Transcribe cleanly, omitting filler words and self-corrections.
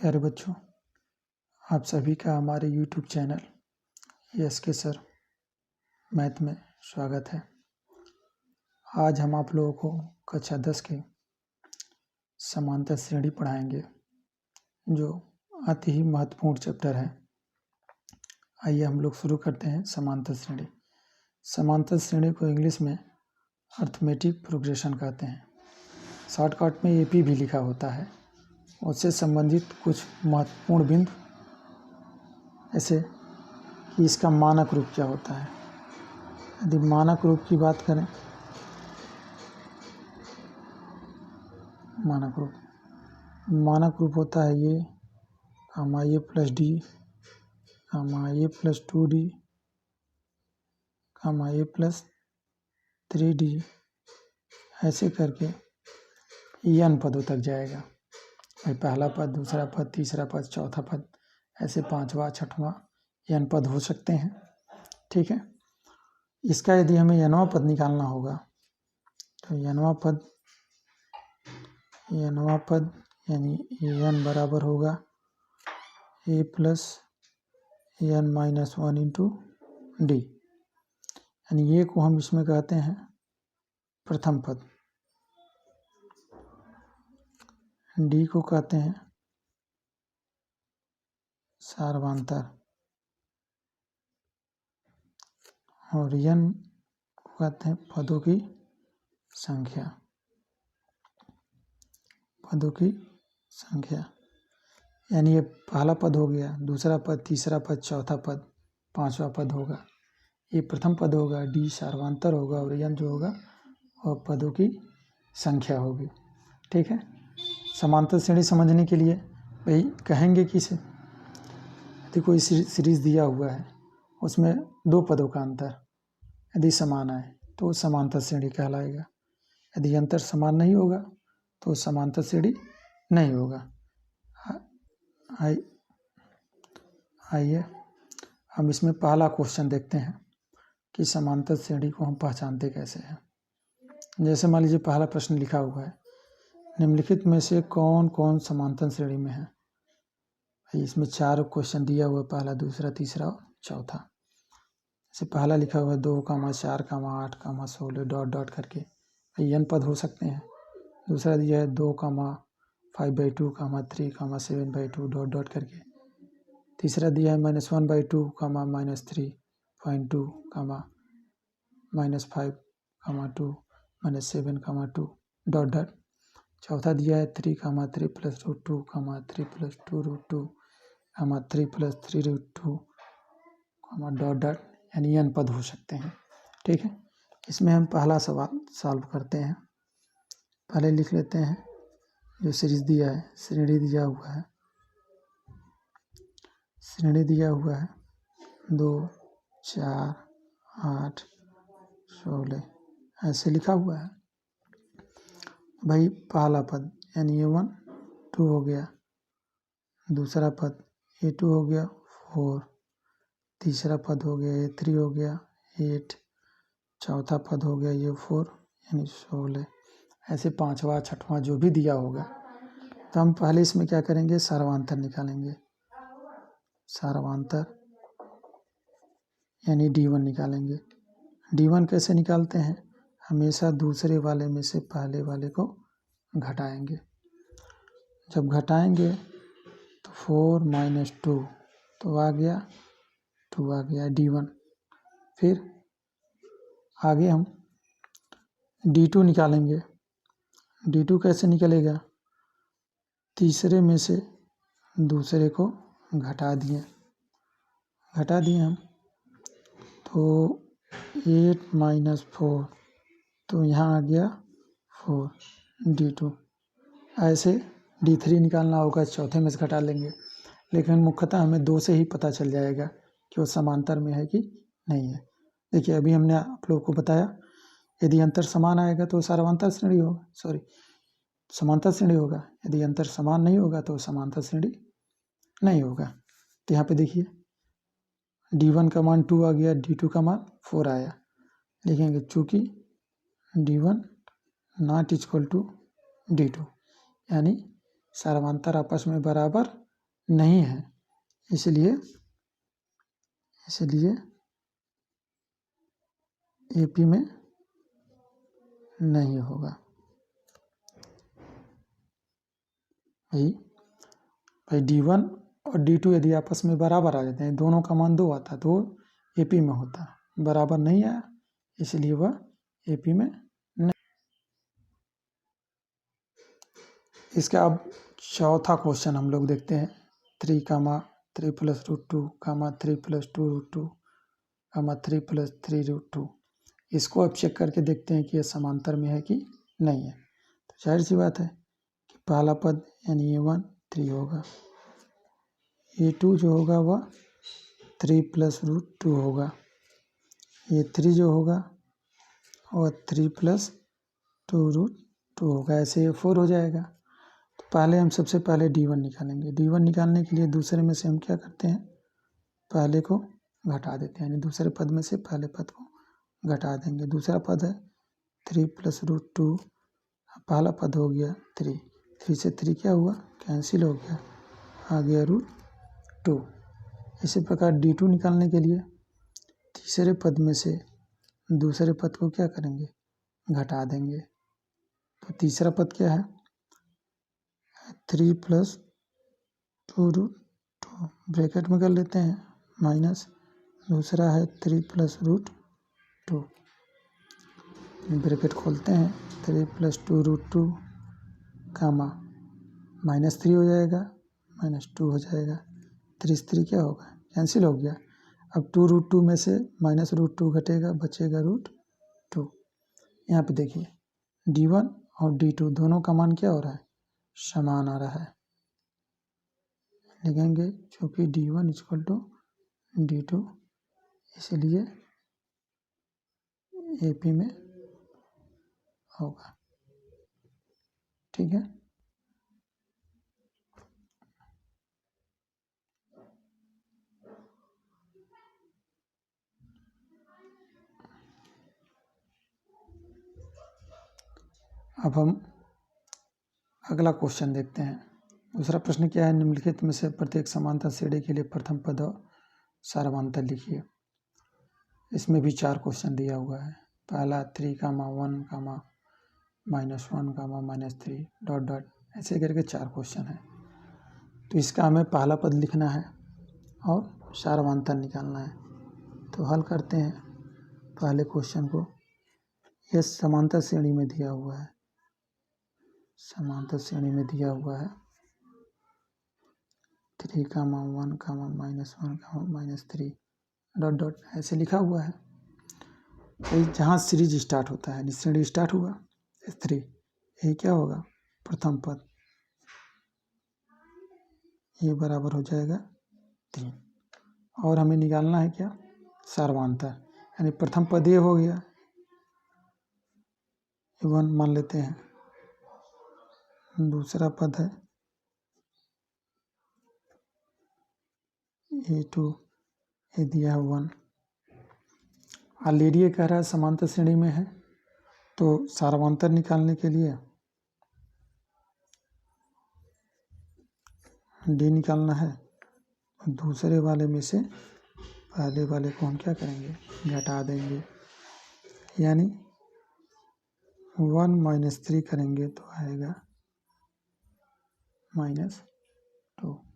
प्यारे बच्चों, आप सभी का हमारे YouTube channel SK sir math में स्वागत है। आज हम आप लोगों को कक्षा 10 के समांतर श्रेणी पढ़ाएंगे, जो अति ही महत्वपूर्ण चैप्टर है। आइए हम लोग शुरू करते हैं। समांतर श्रेणी। समांतर श्रेणी को इंग्लिश में अर्थमेटिक प्रोग्रेशन कहते हैं। शॉर्टकट में एपी भी लिखा होता है। उससे संबंधित कुछ महत्वपूर्ण बिंदु, ऐसे कि इसका मानक रूप क्या होता है। यदि मानक रूप की बात करें, मानक रूप होता है ये कामा ए प्लस डी कामा ए प्लस 2d कामा ए प्लस 3d, ऐसे करके n पदों तक जाएगा। भाई पहला पद, दूसरा पद, तीसरा पद, चौथा पद, ऐसे पांचवा, छठवां n पद हो सकते हैं। ठीक है। इसका यदि हमें nवां पद निकालना होगा तो nवां पद यानी n बराबर होगा a plus n minus 1 into D. यानी ये को हम इसमें कहते हैं प्रथम पद, डी को कहते हैं सार्वधातर और n को कहते हैं पदों की संख्या। यानी ये पहला पद हो गया, दूसरा पद, तीसरा पद, चौथा पद, पांचवा पद होगा। ये प्रथम पद होगा, डी सार्वधातर होगा और n जो होगा वह पदों की संख्या होगी। ठीक है। समांतर श्रेणी समझने के लिए भाई कहेंगे कि से यदि कोई सीरीज दिया हुआ है, उसमें दो पदों का अंतर यदि समान है तो समांतर श्रेणी कहलाएगा। यदि अंतर समान नहीं होगा तो समांतर श्रेणी नहीं होगा। आइए हम इसमें पहला क्वेश्चन देखते हैं कि समांतर श्रेणी को हम पहचानते कैसे हैं। जैसे मान लीजिए पहला प्रश्न लिखा हुआ है, निम्नलिखित में से कौन कौन समांतर श्रेणी में है। इसमें 4 क्वेश्चन दिया हुआ, पहला, दूसरा, तीसरा और चौथा। जैसे पहला लिखा हुआ है 2, 4, 8, 16 डॉट डॉट करके n पद हो सकते हैं। दूसरा दिया है 2, 5/2, 3, 7/2 डॉट डॉट करके। तीसरा दिया है -1/2, -3.2, -5, -2, -7, डॉट डॉट। चौथा दिया है 3, 3 plus root 2, 3 plus 2 root 2, 3 plus 3 root 2, dot dot, यानी n पद हो सकते हैं। ठीक है। इसमें हम पहला सवाल सॉल्व करते हैं। पहले लिख लेते हैं जो सीरीज दिया है, श्रेणी दिया हुआ है 2, 4, 8, 16 ऐसे लिखा हुआ है। भाई पहला पद यानी A1 2 हो गया, दूसरा पद A2 हो गया 4, तीसरा पद हो गया A3 हो गया 8, चौथा पद हो गया A4 यानी 16, ऐसे पांचवा, छठवां जो भी दिया होगा। तो हम पहले इसमें क्या करेंगे, सार्वधातर निकालेंगे। सार्वधातर यानी D1 निकालेंगे। D1 कैसे निकालते हैं, हमेशा दूसरे वाले में से पहले वाले को घटाएंगे। जब घटाएंगे तो 4 माइनस 2 तो आ गया 2 आ गया D1। फिर आगे हम D2 निकालेंगे। D2 कैसे निकलेगा, तीसरे में से दूसरे को घटा दिए हम तो 8 माइनस 4 तो यहाँ आ गया 4 D2। ऐसे D3 निकालना होगा, चौथे में से घटा लेंगे। लेकिन मुख्यतः हमें 2 से ही पता चल जाएगा कि वो समांतर में है कि नहीं है। देखिए अभी हमने आप लोगों को बताया, यदि अंतर समान आएगा तो समांतर श्रेणी होगा। यदि अंतर समान नहीं होगा तो समांतर श्रेणी नहीं होगा। तो यहाँ पे देखिए D1 का मान 2 आ गया, D2 का मान 4 आया। लिखेंगे चूँकि D1 not equal to D2, यानी समांतर आपस में बराबर नहीं है, इसलिए AP में नहीं होगा। भाई D1 और D2 यदि आपस में बराबर आ जाते हैं, दोनों का मान 2 आता तो AP में होता, बराबर नहीं आया इसलिए वह AP में नहीं। इसका अब चौथा क्वेश्चन हम लोग देखते हैं। 3, 3 + √2, 3 + 2√2, 3 + 3√2। इसको अब चेक करके देखते हैं कि ये समांतर में है कि नहीं है। तो जाहिर सी बात है कि पहला पद यानी A1 3 होगा, A2 जो होगा वह 3 + √2 होगा, ये 3 जो होगा और 3 + 2√2 होगा, ऐसे ये 4 हो जाएगा। तो पहले हम सबसे पहले D1 निकालेंगे। D1 निकालने के लिए दूसरे में से हम क्या करते हैं, पहले को घटा देते हैं, यानी दूसरे पद में से पहले पद को घटा देंगे। दूसरा पद है 3 + √2, पहला पद हो गया 3, 3 से 3 क्या हुआ, कैंसिल हो गया, आ गया √2। इसी प्रकार D2 निकालने के लिए तीसरे पद में से दूसरे पद को क्या करेंगे, घटा देंगे। तो तीसरा पद क्या है, 3 + 2√2, ब्रैकेट में कर लेते हैं, माइनस, दूसरा है 3 + √2, ब्रैकेट खोलते हैं, 3 + 2√2, -3 हो जाएगा, -2 हो जाएगा, 3 से 3 क्या होगा, कैंसिल हो गया। अब 2√2 में से -√2 घटेगा, बचेगा √2। यहाँ पे देखिए D1 और D2 दोनों का मान क्या हो रहा है, समान आ रहा है। लिखेंगे चूँकि D1 = D2, इसलिए AP में होगा। ठीक है, अब हम अगला क्वेश्चन देखते हैं। दूसरा प्रश्न क्या है, निम्नलिखित में से प्रत्येक समांतर श्रेणी के लिए प्रथम पद और सारवांतर लिखिए। इसमें भी 4 क्वेश्चन दिया हुआ है। पहला 3, 1, -1, -3 ... ऐसे करके 4 क्वेश्चन है। तो इसका हमें पहला पद लिखना है और सारवांतर निकालना है। तो हल करते हैं पहले क्वेश्चन को। यह समांतर श्रेणी में दिया हुआ है, समांतर श्रेणी में दिया हुआ है 3, 1, -1, -3 ... ऐसे लिखा हुआ है। तो जहाँ सीरीज स्टार्ट होता है, श्रेणी स्टार्ट हुआ 3, ये क्या होगा, प्रथम पद, ये बराबर हो जाएगा 3। और हमें निकालना है क्या, सारवांतर, यानी प्रथम पद ये हो गया, 1 मान लेते हैं, दूसरा पद है A2, ये दिया है 1। ऑलरेडी ये कह रहा है समांतर श्रेणी में है, तो सारवांतर निकालने के लिए D निकालना है, दूसरे वाले में से पहले वाले को हम क्या करेंगे, घटा देंगे, यानी 1 - 3 करेंगे तो आएगा -2।